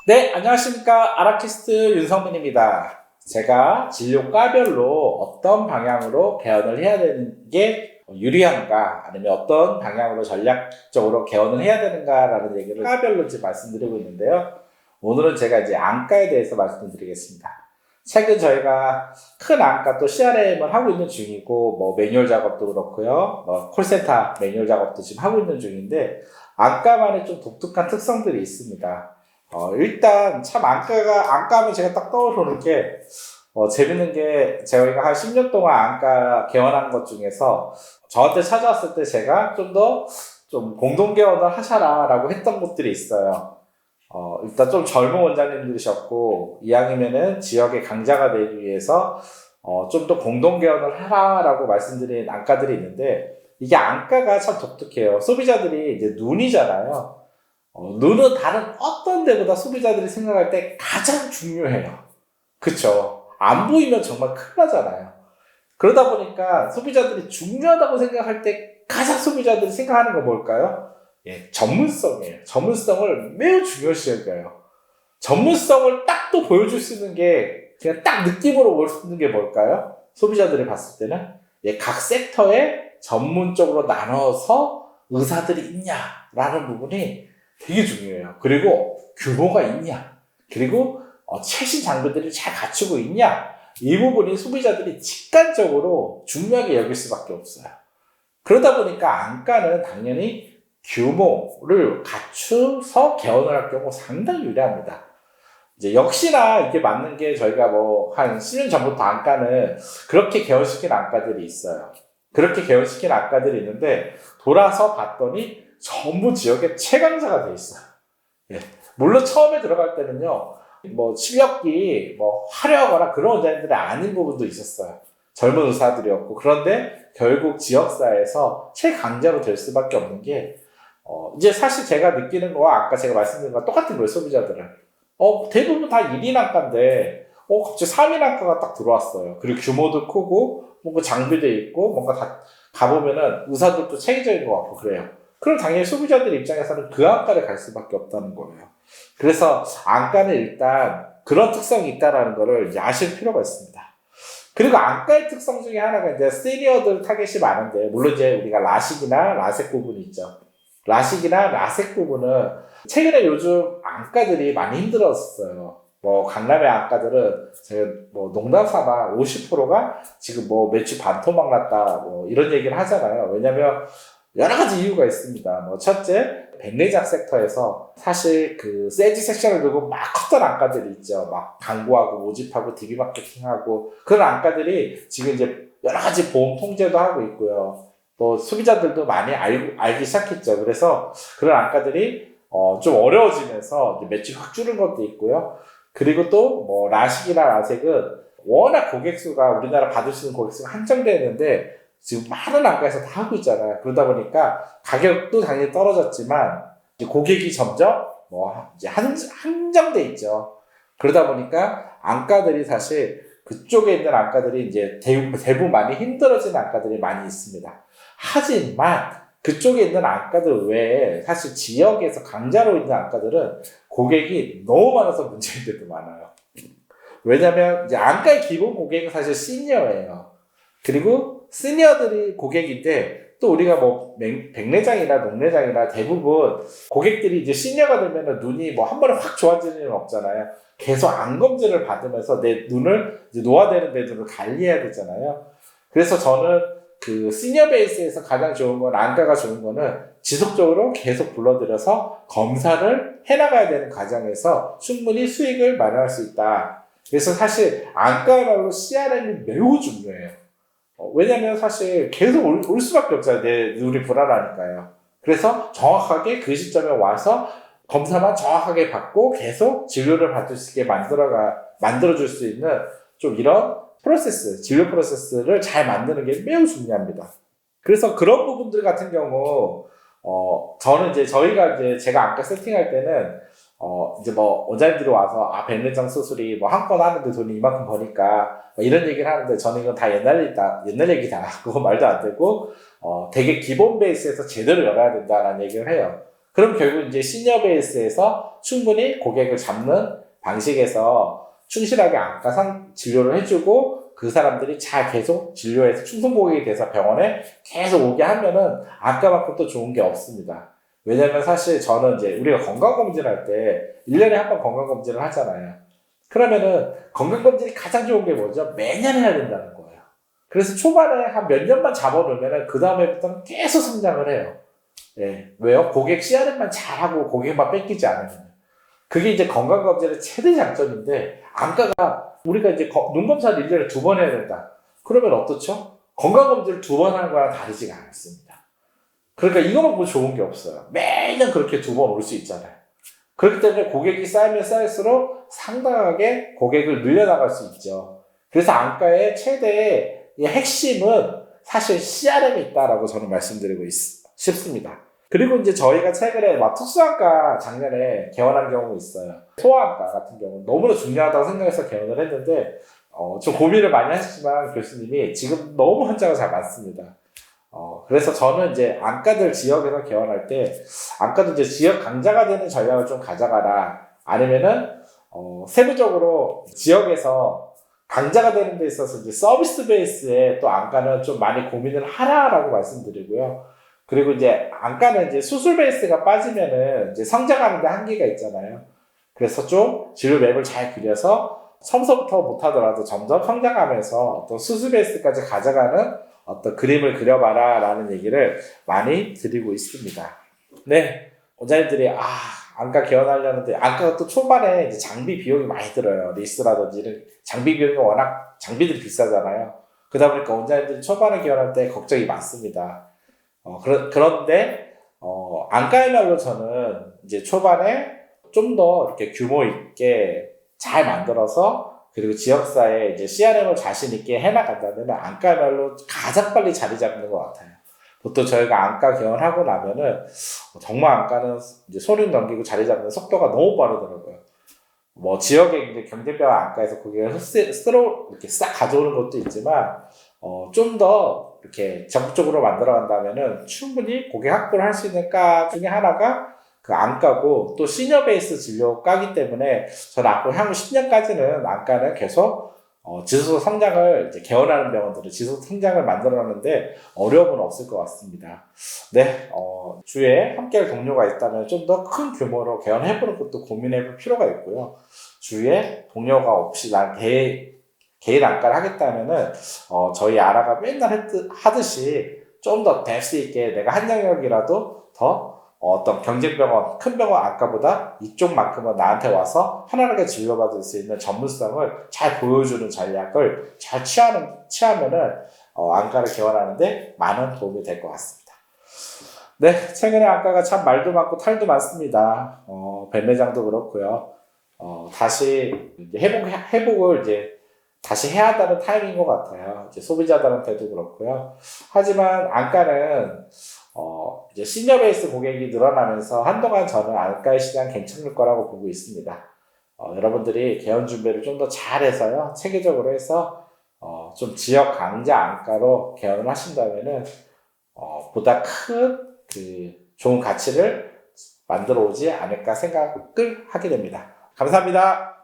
네, 안녕하십니까. 아라키스트 윤성민입니다. 제가 진료과별로 어떤 방향으로 개원을 해야 되는 게 유리한가, 아니면 어떤 방향으로 전략적으로 개원을 해야 되는가라는 얘기를 과별로 이제 말씀드리고 있는데요. 오늘은 제가 이제 안과에 대해서 말씀드리겠습니다. 최근 저희가 큰 안과 또 CRM을 하고 있는 중이고, 매뉴얼 작업도 그렇고요. 콜센터 매뉴얼 작업도 지금 하고 있는 중인데, 안과만의 좀 독특한 특성들이 있습니다. 일단 참 안과 하면 제가 딱 떠오르는 게 재밌는 게, 저희가 한 10년 동안 안과 개원한 것 중에서 저한테 찾아왔을 때 제가 좀 공동 개원을 하셔라 라고 했던 곳들이 있어요. 일단 좀 젊은 원장님들이셨고, 이왕이면은 지역의 강자가 되기 위해서 좀 더 공동 개원을 해라 라고 말씀드린 안과들이 있는데, 이게 안과가 참 독특해요. 소비자들이 이제 눈이잖아요. 눈은 다른 어떤 데보다 소비자들이 생각할 때 가장 중요해요. 그쵸? 안 보이면 정말 큰일 나잖아요. 그러다 보니까 소비자들이 중요하다고 생각할 때 가장 소비자들이 생각하는 건 뭘까요? 예, 전문성이에요. 전문성을 매우 중요시 여겨요. 전문성을 딱 또 보여줄 수 있는 게, 그냥 딱 느낌으로 볼 수 있는 게 뭘까요? 소비자들이 봤을 때는, 예, 각 섹터에 전문적으로 나눠서 의사들이 있냐라는 부분이 되게 중요해요. 그리고 규모가 있냐, 그리고 최신 장비들이 잘 갖추고 있냐, 이 부분이 소비자들이 직관적으로 중요하게 여길 수밖에 없어요. 그러다 보니까 안과는 당연히 규모를 갖추어서 개원을 할 경우 상당히 유리합니다. 이제 역시나 이게 맞는 게, 저희가 한 10년 전부터 안과는 그렇게 개원시킨 안과들이 있어요. 그렇게 개원시킨 안과들이 있는데, 돌아서 봤더니 전부 지역의 최강자가 돼 있어요. 예. 물론 처음에 들어갈 때는요, 실력이 화려하거나 그런 원장님들이 아닌 부분도 있었어요. 젊은 의사들이었고. 그런데 결국 지역사회에서 최강자로 될 수밖에 없는 게, 이제 사실 제가 느끼는 거와 아까 제가 말씀드린 거와 똑같은 거예요, 소비자들은. 대부분 다 1인 안과인데, 갑자기 3인 안과가 딱 들어왔어요. 그리고 규모도 크고, 뭔가 장비도 있고, 뭔가 다 가보면은 의사들도 체계적인 것 같고 그래요. 그럼 당연히 소비자들 입장에서는 그 안과를 갈 수밖에 없다는 거예요. 그래서 안과는 일단 그런 특성이 있다는 거를 이제 아실 필요가 있습니다. 그리고 안과의 특성 중에 하나가 이제 시니어들 타겟이 많은데, 물론 이제 우리가 라식이나 라섹 부분이 있죠. 라식이나 라섹 부분은 최근에 요즘 안과들이 많이 힘들었어요. 강남의 안과들은 제가 농담 삼아 50%가 지금 매출 반토막 났다 이런 얘기를 하잖아요. 왜냐면 여러 가지 이유가 있습니다. 첫째, 백내장 섹터에서 사실 그 세지 섹션을 두고 막 컸던 안과들이 있죠. 막 광고하고 모집하고 DB 마케팅하고 그런 안과들이 지금 이제 여러 가지 보험 통제도 하고 있고요. 소비자들도 많이 알기 시작했죠. 그래서 그런 안과들이 좀 어려워지면서 매출 확 줄은 것도 있고요. 그리고 또 라식이나 라섹은 워낙 고객수가, 우리나라 받을 수 있는 고객수가 한정되어 있는데 지금 많은 안과에서 다 하고 있잖아요. 그러다 보니까 가격도 당연히 떨어졌지만 이제 고객이 점점 이제 한정돼 있죠. 그러다 보니까 안과들이 사실 그쪽에 있는 안과들이 이제 대부분 많이 힘들어지는 안과들이 많이 있습니다. 하지만 그쪽에 있는 안과들 외에 사실 지역에서 강자로 있는 안과들은 고객이 너무 많아서 문제인 데도 많아요. 왜냐면 이제 안과의 기본 고객은 사실 시니어예요. 그리고 시니어들이 고객인데, 또 우리가 백내장이나 녹내장이나 대부분 고객들이 이제 시니어가 되면은 눈이 한 번에 확 좋아지는 일은 없잖아요. 계속 안 검진을 받으면서 내 눈을, 이제 노화되는 내 눈을 관리해야 되잖아요. 그래서 저는 그 시니어 베이스에서 가장 좋은 건, 안과가 좋은 거는 지속적으로 계속 불러들여서 검사를 해나가야 되는 과정에서 충분히 수익을 마련할 수 있다. 그래서 사실 안과야말로 CRM이 매우 중요해요. 왜냐면 사실 계속 올 수밖에 없잖아요. 내 눈이 불안하니까요. 그래서 정확하게 그 시점에 와서 검사만 정확하게 받고 계속 진료를 받을 수 있게 만들어줄 수 있는 좀 이런 진료 프로세스를 잘 만드는 게 매우 중요합니다. 그래서 그런 부분들 같은 경우, 저는 이제 제가 안과 세팅할 때는, 이제 원장님들이 와서, 백내장 수술이 한 건 하는데 돈이 이만큼 버니까, 이런 얘기를 하는데, 저는 이건 다 옛날 얘기다. 그거 말도 안 되고, 되게 기본 베이스에서 제대로 열어야 된다라는 얘기를 해요. 그럼 결국 이제 시니어 베이스에서 충분히 고객을 잡는 방식에서 충실하게 안과 진료를 해주고 그 사람들이 잘 계속 진료해서 충성 고객이 돼서 병원에 계속 오게 하면은 안과만큼 또 좋은 게 없습니다. 왜냐면 사실 저는 이제 우리가 건강검진을 할 때 1년에 한 번 건강검진을 하잖아요. 그러면은 건강검진이 가장 좋은 게 뭐죠? 매년 해야 된다는 거예요. 그래서 초반에 한 몇 년만 잡아놓으면은 그 다음에부터는 계속 성장을 해요. 예. 왜요? 고객 CRM만 잘하고 고객만 뺏기지 않으면. 그게 이제 건강검진의 최대 장점인데, 안과가, 우리가 이제 눈검사를 1년에 2번 해야 된다. 그러면 어떻죠? 건강검진을 2번 하는 거랑 다르지가 않습니다. 그러니까 이거만 보면 좋은 게 없어요. 매년 그렇게 2번 올 수 있잖아요. 그렇기 때문에 고객이 쌓이면 쌓일수록 상당하게 고객을 늘려나갈 수 있죠. 그래서 안과의 최대의 핵심은 사실 CRM이 있다라고 저는 말씀드리고 싶습니다. 그리고 이제 저희가 최근에 특수안과 작년에 개원한 경우가 있어요. 소아안과 같은 경우는 너무나 중요하다고 생각해서 개원을 했는데, 좀 고민을 많이 하셨지만 교수님이 지금 너무 환자가 잘 많습니다. 그래서 저는 이제 안과들 지역에서 개원할 때, 안과도 이제 지역 강자가 되는 전략을 좀 가져가라. 아니면은, 세부적으로 지역에서 강자가 되는 데 있어서 이제 서비스 베이스에 또 안과는 좀 많이 고민을 하라라고 말씀드리고요. 그리고 이제 안과는 이제 수술 베이스가 빠지면은 이제 성장하는 데 한계가 있잖아요. 그래서 좀 진료 맵을 잘 그려서 처음서부터 못하더라도 점점 성장하면서 어떤 수술 베이스까지 가져가는 어떤 그림을 그려봐라 라는 얘기를 많이 드리고 있습니다. 네. 원장님들이 안과 개원하려는데 안과가 또 초반에 이제 장비 비용이 많이 들어요. 리스라든지 장비 비용이 워낙 장비들이 비싸잖아요. 그러다 보니까 원장님들이 초반에 개원할 때 걱정이 많습니다. 그런데 안과야말로 저는 이제 초반에 좀 더 이렇게 규모 있게 잘 만들어서 그리고 지역사회에 이제 CRM을 자신 있게 해나간다면 안과야말로 가장 빨리 자리 잡는 것 같아요. 보통 저희가 안과 개원하고 나면은 정말 안과는 이제 손을 넘기고 자리 잡는 속도가 너무 빠르더라고요. 뭐 지역에 이제 경쟁병 안과에서 고객을 이렇게 싹 가져오는 것도 있지만 좀 더 이렇게 적극적으로 만들어 간다면은 충분히 고객 확보를 할 수 있는 과 중에 하나가 그 안과고 또 시니어 베이스 진료과기 때문에 저는 앞으로 향후 10년까지는 안과는 계속 지속 성장을 이제 개원하는 병원들은 지속 성장을 만들어내는데 어려움은 없을 것 같습니다. 네, 주위에 함께할 동료가 있다면 좀 더 큰 규모로 개원해보는 것도 고민해볼 필요가 있고요. 주위에 동료가 없이 난 개인 안과를 하겠다면은 저희 아라가 맨날 하듯이 좀 더 뎁스 있게 내가 한 영역이라도 더 어떤 경쟁병원, 큰 병원 안과보다 이쪽만큼은 나한테 와서 편안하게 진료받을 수 있는 전문성을 잘 보여주는 전략을 잘 취하면은 안과를 개원하는데 많은 도움이 될 것 같습니다. 네, 최근에 안과가 참 말도 많고 탈도 많습니다. 백내장도 그렇고요. 다시 이제 회복을 이제 다시 해야 한다는 타이밍인 것 같아요. 이제 소비자들한테도 그렇고요. 하지만 안과는 이제 시니어 베이스 고객이 늘어나면서 한동안 저는 안과의 시장 괜찮을 거라고 보고 있습니다. 여러분들이 개원 준비를 좀 더 잘해서요. 체계적으로 해서 좀 지역 강자 안과로 개원을 하신다면은 보다 큰 좋은 가치를 만들어 오지 않을까 생각을 하게 됩니다. 감사합니다.